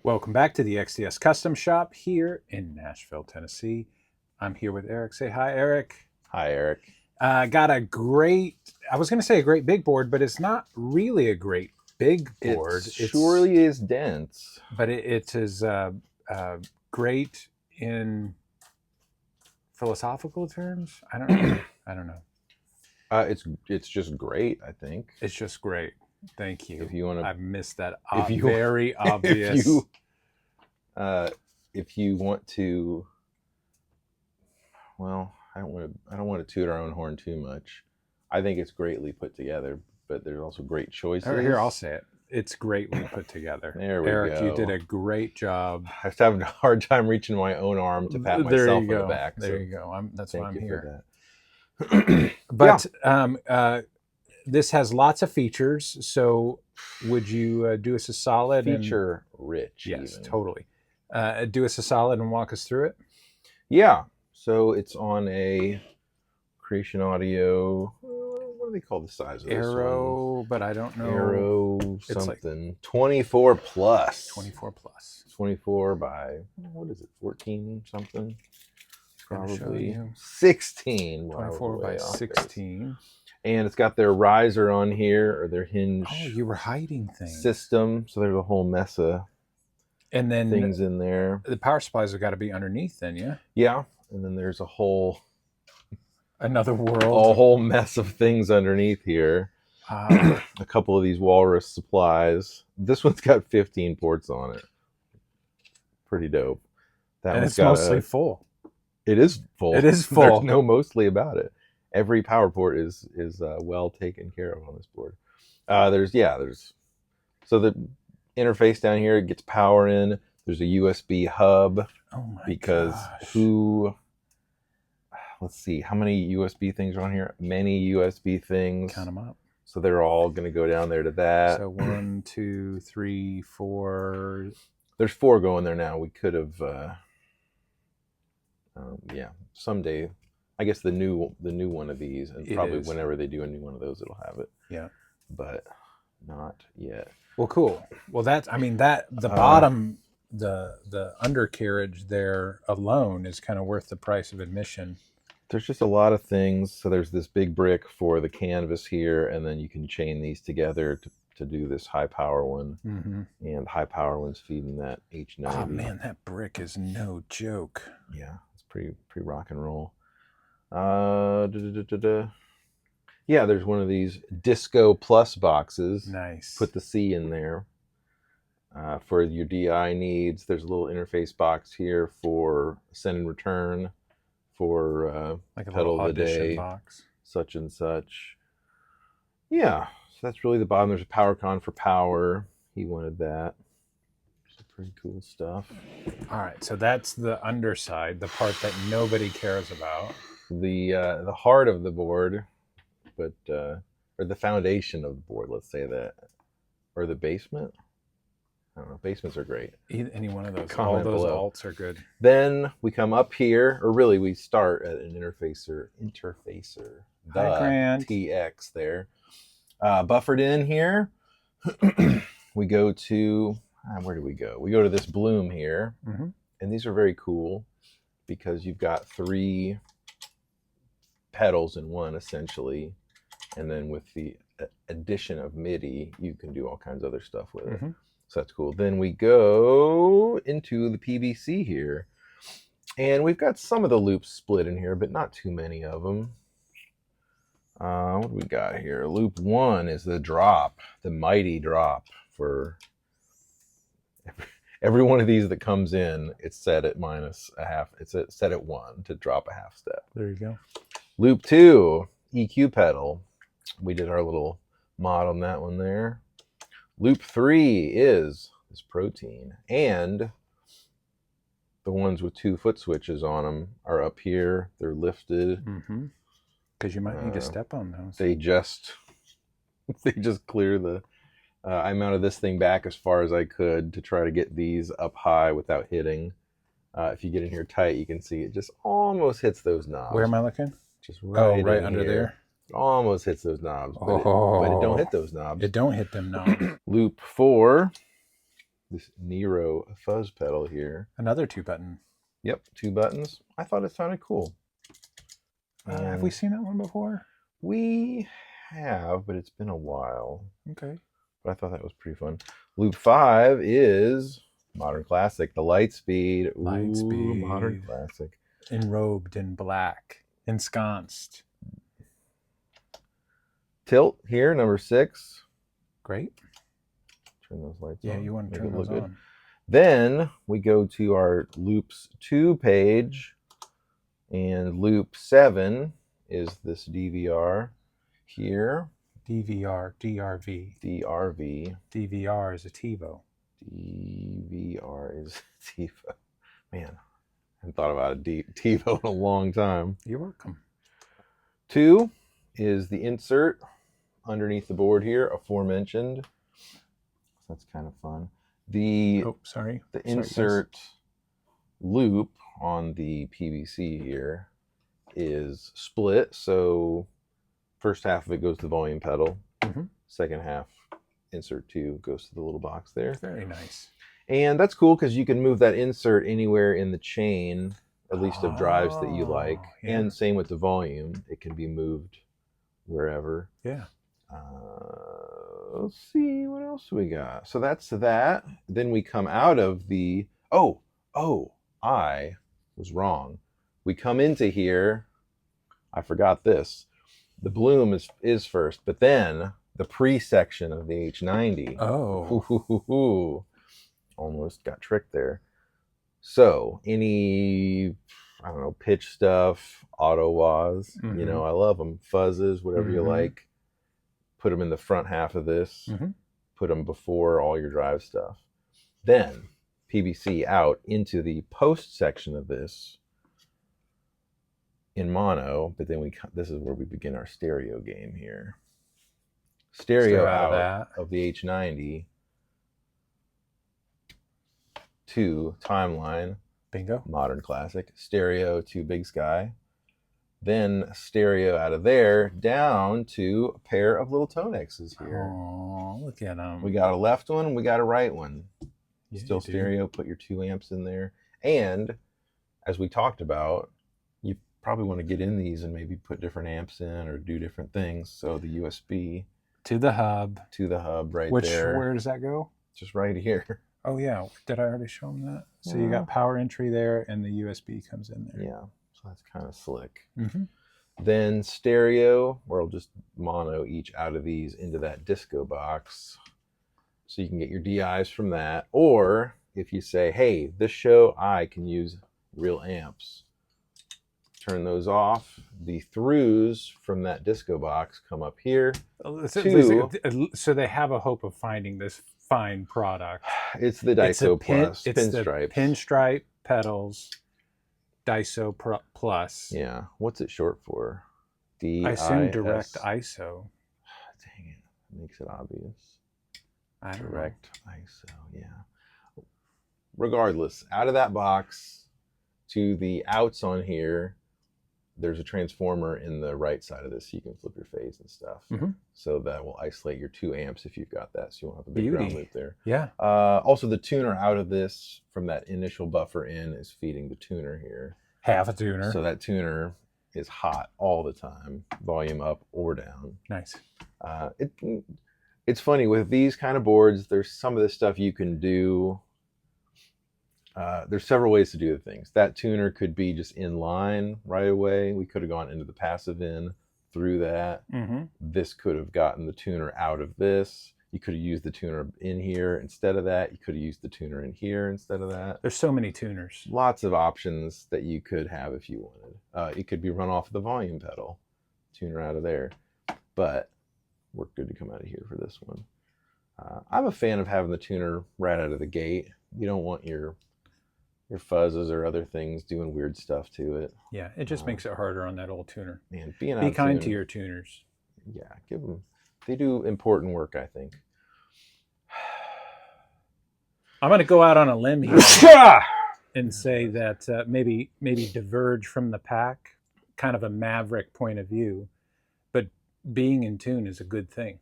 Welcome back to the XDS Custom Shop here in Nashville, Tennessee. I'm here with Eric. Say hi, Eric. Hi, Eric. Got a great, I was going to say a great big board, but it's not really a great big board. It surely is dense. But it is great in philosophical terms. I don't know. I don't know. It's just great, I think. It's just great. Thank you. If you want to, I've missed that very obvious. If you want to, well, I don't want to toot our own horn too much. I think it's greatly put together, but there's also great choices. Here, I'll say it. It's greatly put together. There we Eric, go. you did a great job. I was having a hard time reaching my own arm to pat myself on the back. There you go. That's why I'm here. But this has lots of features. So would you do us a solid? Feature rich. Yes, even. Totally. Do us a solid and walk us through it. Yeah. So it's on a Creation Audio. What do they call the size of Arrow, this one? but I don't know. Arrow something. Like 24 plus. 24 plus. 24 by, what is it, 14 something? Probably 16. 24 by 16. And it's got their riser on here, or their hinge. Oh, you were hiding things. System. So there's a whole mess of things in there. The power supplies have got to be underneath then, yeah? Yeah. And then there's a whole... Another world. A whole mess of things underneath here. A couple of these walrus supplies. This one's got 15 ports on it. Pretty dope. That and it's mostly full. It is full. It is full. There's no mostly about it. Every power port is well taken care of on this board. There's so the interface down here, it gets power in. There's a USB hub. Oh my because gosh. Let's see, how many USB things are on here? Many USB things. Count them up. So they're all going to go down there to that. So 1, 2, 3, 4. There's 4 going there now. We could have, someday. I guess the new one of these, and probably whenever they do a new one of those, it'll have it. Yeah, but not yet. Well, cool. Well, the bottom, the undercarriage there alone is kind of worth the price of admission. There's just a lot of things. So there's this big brick for the canvas here, and then you can chain these together to do this high power one. Mm-hmm. And high power one's feeding that H90. Oh man, that brick is no joke. Yeah, it's pretty rock and roll. Yeah, there's one of these Disco Plus boxes. Nice. Put the C in there for your DI needs. There's a little interface box here for send and return for like a pedal little of the day box, such and such. Yeah, so that's really the bottom. There's a power con for power. He wanted that. Some pretty cool stuff. All right, so that's the underside, the part that nobody cares about. The heart of the board, but or the foundation of the board, let's say that, or the basement. I don't know. Basements are great. Any one of those. Comment all those below. alts are good. Then we come up here, or really we start at an interfacer. Hi, Grant. TX there. Buffered in here. We go to where do we go? We go to this bloom here, and these are very cool because you've got 3 pedals in one essentially, and then with the addition of MIDI you can do all kinds of other stuff with it. So that's cool. Then we go into the PBC here, and we've got some of the loops split in here, but not too many of them. What do we got here? Loop 1 is the drop, the mighty drop. For every one of these that comes in, it's set at minus a half. It's set at 1 to drop a half step. There you go. Loop 2, EQ pedal. We did our little mod on that one there. Loop 3 is this protein. And the ones with 2 foot switches on them are up here. They're lifted. Because you might need to step on those. They just clear the... I mounted this thing back as far as I could to try to get these up high without hitting. If you get in here tight, you can see it just almost hits those knobs. Where am I looking? Just right, right under here. there. It almost hits those knobs, but it don't hit those knobs. It don't hit them knobs. Loop 4 this Nero fuzz pedal here. Another 2-button. Yep, 2 buttons. I thought it sounded cool. Have we seen that one before? We have, but it's been a while. Okay. But I thought that was pretty fun. Loop 5 is modern classic, the Lightspeed. Ooh, Lightspeed. Modern classic. Enrobed in black. Ensconced. Tilt here, number 6. Great. Turn those lights on. Yeah, you want to turn those on. Then we go to our loops 2 page, and loop 7 is this DVR here. DVR, DRV. DRV. DVR is a TiVo. DVR is TiVo. Man, I haven't thought about a TiVo in a long time. You're welcome. 2 is the insert underneath the board here, aforementioned. That's kind of fun. The insert loop on the PBC here is split. So first half of it goes to the volume pedal. Second half, insert 2 goes to the little box there. Very nice. And that's cool because you can move that insert anywhere in the chain, at least of drives that you like. Yeah. And same with the volume. It can be moved wherever. Yeah. Let's see, what else we got? So that's that. Then we come out of the... I was wrong. We come into here. I forgot this. The Bloom is first, but then the pre-section of the H90. Oh. Almost got tricked there. So any, I don't know, pitch stuff, auto wahs, you know, I love them. Fuzzes, whatever you like. Put them in the front half of this. Put them before all your drive stuff. Then PBC out into the post section of this in mono, but then this is where we begin our stereo game here. Stereo out of the H90 to Timeline. Bingo. Modern classic. Stereo to Big Sky. Then stereo out of there down to a pair of little tonexes here. Oh, look at them. We got a left one, we got a right one. Yeah, still stereo, put your 2 amps in there. And as we talked about, you probably want to get in these and maybe put different amps in or do different things. So the USB to the hub right there. Where does that go? Just right here. Oh yeah, did I already show them that? So you got power entry there and the USB comes in there. Yeah, so that's kind of slick. Then stereo, or I'll just mono each out of these into that disco box. So you can get your DIs from that. Or if you say, hey, this show I can use real amps, turn those off. The throughs from that disco box come up here. So they have a hope of finding this fine product. It's the Daiso Plus pinstripe. Pinstripe pedals, Daiso Plus. Yeah. What's it short for? I assume direct ISO. Dang it. Makes it obvious. Direct ISO, yeah. Regardless, out of that box to the outs on here, there's a transformer in the right side of this, so you can flip your phase and stuff. So that will isolate your 2 amps if you've got that, so you won't have a big ground loop there. Yeah. Also, the tuner out of this from that initial buffer in is feeding the tuner here. Half a tuner. So that tuner is hot all the time, volume up or down. Nice. It's funny with these kind of boards, there's some of this stuff you can do. There's several ways to do the things. That tuner could be just in line right away. We could have gone into the passive in through that. This could have gotten the tuner out of this. You could have used the tuner in here instead of that. You could have used the tuner in here instead of that. There's so many tuners. Lots of options that you could have if you wanted. It could be run off the volume pedal, tuner out of there. But we're good to come out of here for this one. I'm a fan of having the tuner right out of the gate. You don't want your fuzzes or other things doing weird stuff to it. Yeah, it just makes it harder on that old tuner. Man, be kind to your tuners. Yeah, give them. They do important work, I think. I'm going to go out on a limb here and say that maybe diverge from the pack, kind of a maverick point of view, but being in tune is a good thing.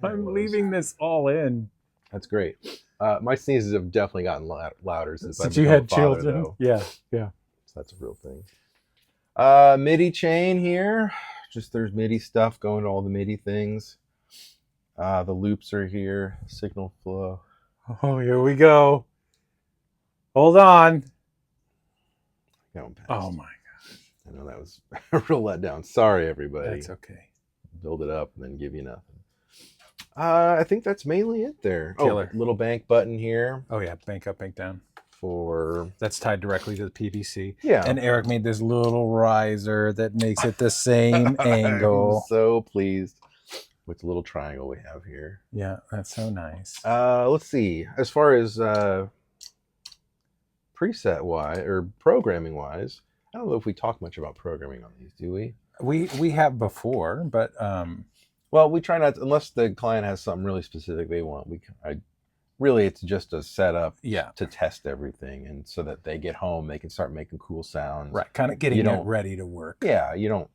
I'm leaving this all in. That's great. My sneezes have definitely gotten louder since you become had a father, children. though. Yeah. So that's a real thing. MIDI chain here. Just there's MIDI stuff going to all the MIDI things. The loops are here. Signal flow. Oh, here we go. Hold on. Going past. Oh my gosh. I know that was a real letdown. Sorry, everybody. That's okay. Build it up and then give you nothing. I think that's mainly it there. Killer. Oh, little bank button here. Oh yeah, bank up, bank down. That's tied directly to the PBC. Yeah. And Eric made this little riser that makes it the same angle. I'm so pleased with the little triangle we have here. Yeah, that's so nice. Let's see. As far as preset wise or programming wise, I don't know if we talk much about programming on these, do we? We have before, but well, we try not to, unless the client has something really specific they want. Really, it's just a setup to test everything, and so that they get home, they can start making cool sounds. Right, kind of getting it ready to work. Yeah, you don't.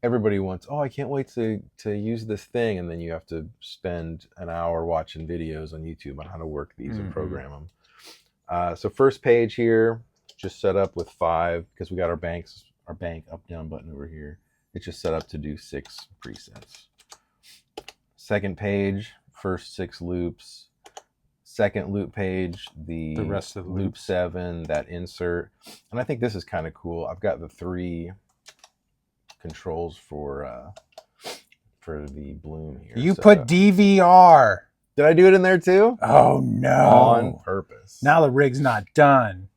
Everybody wants, oh, I can't wait to use this thing, and then you have to spend an hour watching videos on YouTube on how to work these and program them. So first page here, just set up with 5 because we got our bank up down button over here. It's just set up to do 6 presets. Second page, first 6 loops. Second loop page, the rest of the loop loops. 7, that insert. And I think this is kind of cool. I've got the 3 controls for the bloom here. You put DVR. Did I do it in there too? Oh no. On purpose. Now the rig's not done.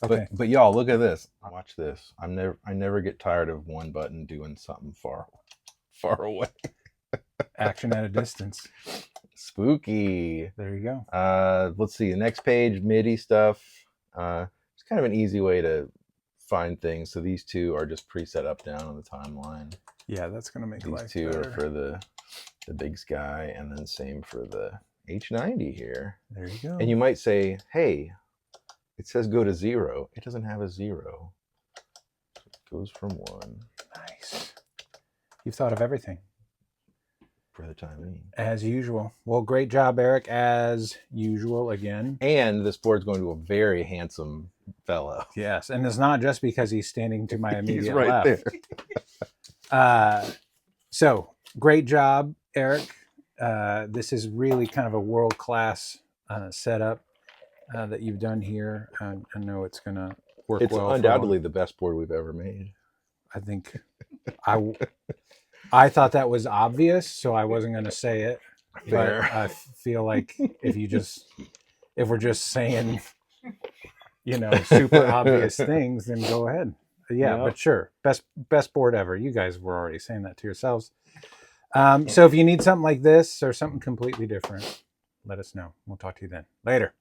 Okay. But y'all, look at this. Watch this. I never get tired of one button doing something far away. Action at a distance. Spooky. There you go. Let's see. The next page, MIDI stuff. It's kind of an easy way to find things. So these 2 are just preset up down on the timeline. Yeah, that's gonna make life These 2 better. are for the Big Sky, and then same for the H90 here. There you go. And you might say, hey, it says go to 0. It doesn't have a 0. It goes from 1. Nice. You've thought of everything. For the time being. As usual. Well, great job, Eric, as usual again. And this board's going to a very handsome fellow. Yes, and it's not just because he's standing to my immediate He's right left. there. So, great job, Eric. This is really kind of a world-class setup that you've done here. I know it's going to work well. It's undoubtedly the best board we've ever made. I think I thought that was obvious, so I wasn't going to say it. Fair. But I feel like if we're just saying, super obvious things, then go ahead. Yeah, but sure. Best board ever. You guys were already saying that to yourselves. So if you need something like this or something completely different, let us know. We'll talk to you then. Later.